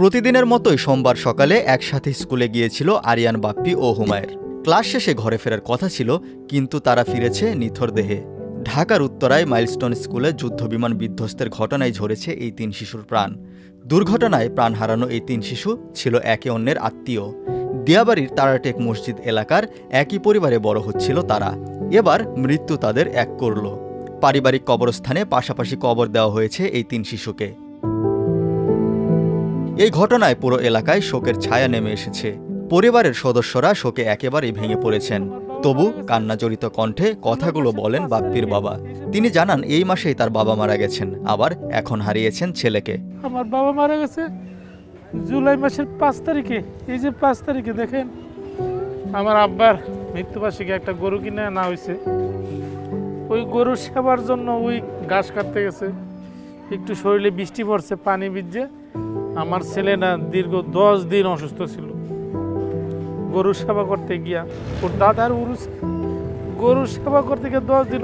প্রতিদিনের মতোই সোমবার সকালে একসাথে স্কুলে গিয়েছিল আরিয়ান, বাপ্পি ও হুমায়ের। ক্লাস শেষে ঘরে ফেরার কথা ছিল, কিন্তু তারা ফিরেছে নিথর দেহে। ঢাকার উত্তরায় মাইলস্টোন স্কুলে যুদ্ধবিমান বিধ্বস্তের ঘটনায় ঝরেছে এই তিন শিশুর প্রাণ। দুর্ঘটনায় প্রাণ হারানো এই তিন শিশু ছিল একে অন্যের আত্মীয়। দিয়াবাড়ির তারাটেক মসজিদ এলাকার একই পরিবারে বড় হচ্ছিল তারা। এবার মৃত্যু তাদের এক করল। পারিবারিক কবরস্থানে পাশাপাশি কবর দেওয়া হয়েছে এই তিন শিশুকে। এই ঘটনায় পুরো এলাকায় শোকের ছায়া নেমে এসেছে। পরিবারের সদস্যরা শোকে একেবারেই ভেঙে পড়েছেন। তবু কান্নাজড়িত কণ্ঠে কথাগুলো বলেন বাপ্পির বাবা। তিনি জানান এই মাসেই তার বাবা মারা গেছেন, আবার এখন হারিয়েছেন ছেলেকে। আমার বাবা মারা গেছে জুলাই মাসের 5 তারিখে। এই যে 5 তারিখে দেখেন আমার আব্বার মৃত্যুবার্ষিকী একটা গরু কিনে আনা হয়েছে। ওই গরুর সেবার জন্য ওই ঘাস কাটতে গেছে। একটু শরীরে বৃষ্টি পড়ছে, পানি ভিজে আমার ছেলে না দীর্ঘ 10 দিন অসুস্থ ছিল। গরুর সেবা করতে গিয়া ওর দাদার উরুস গরুর সেবা করতে গিয়ে 10 দিন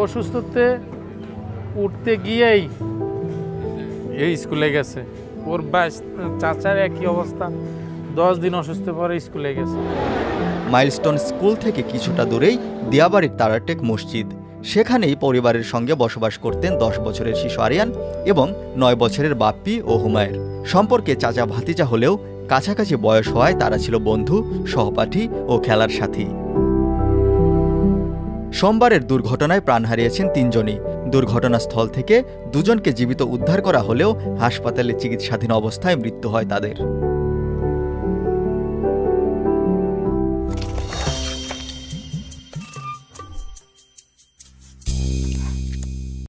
অসুস্থতে উঠতে গিয়েই এই স্কুলে গেছে। ওর চাচার একই অবস্থা, 10 দিন অসুস্থ পরে স্কুলে গেছে। মাইলস্টোন স্কুল থেকে কিছুটা দূরেই দিয়াবাড়ির তারাটেক মসজিদ। সেখানেই পরিবারের সঙ্গে বসবাস করতেন 10 বছরের শিশু আরিয়ান এবং 9 বছরের বাপ্পি ও হুমায়ের। সম্পর্কে চাচা ভাতিজা হলেও কাছাকাছি বয়স হওয়ায় তারা ছিল বন্ধু, সহপাঠী ও খেলার সাথী। সোমবারের দুর্ঘটনায় প্রাণ হারিয়েছেন তিনজনই। দুর্ঘটনাস্থল থেকে দুজনকে জীবিত উদ্ধার করা হলেও হাসপাতালে চিকিৎসাধীন অবস্থায় মৃত্যু হয় তাদের।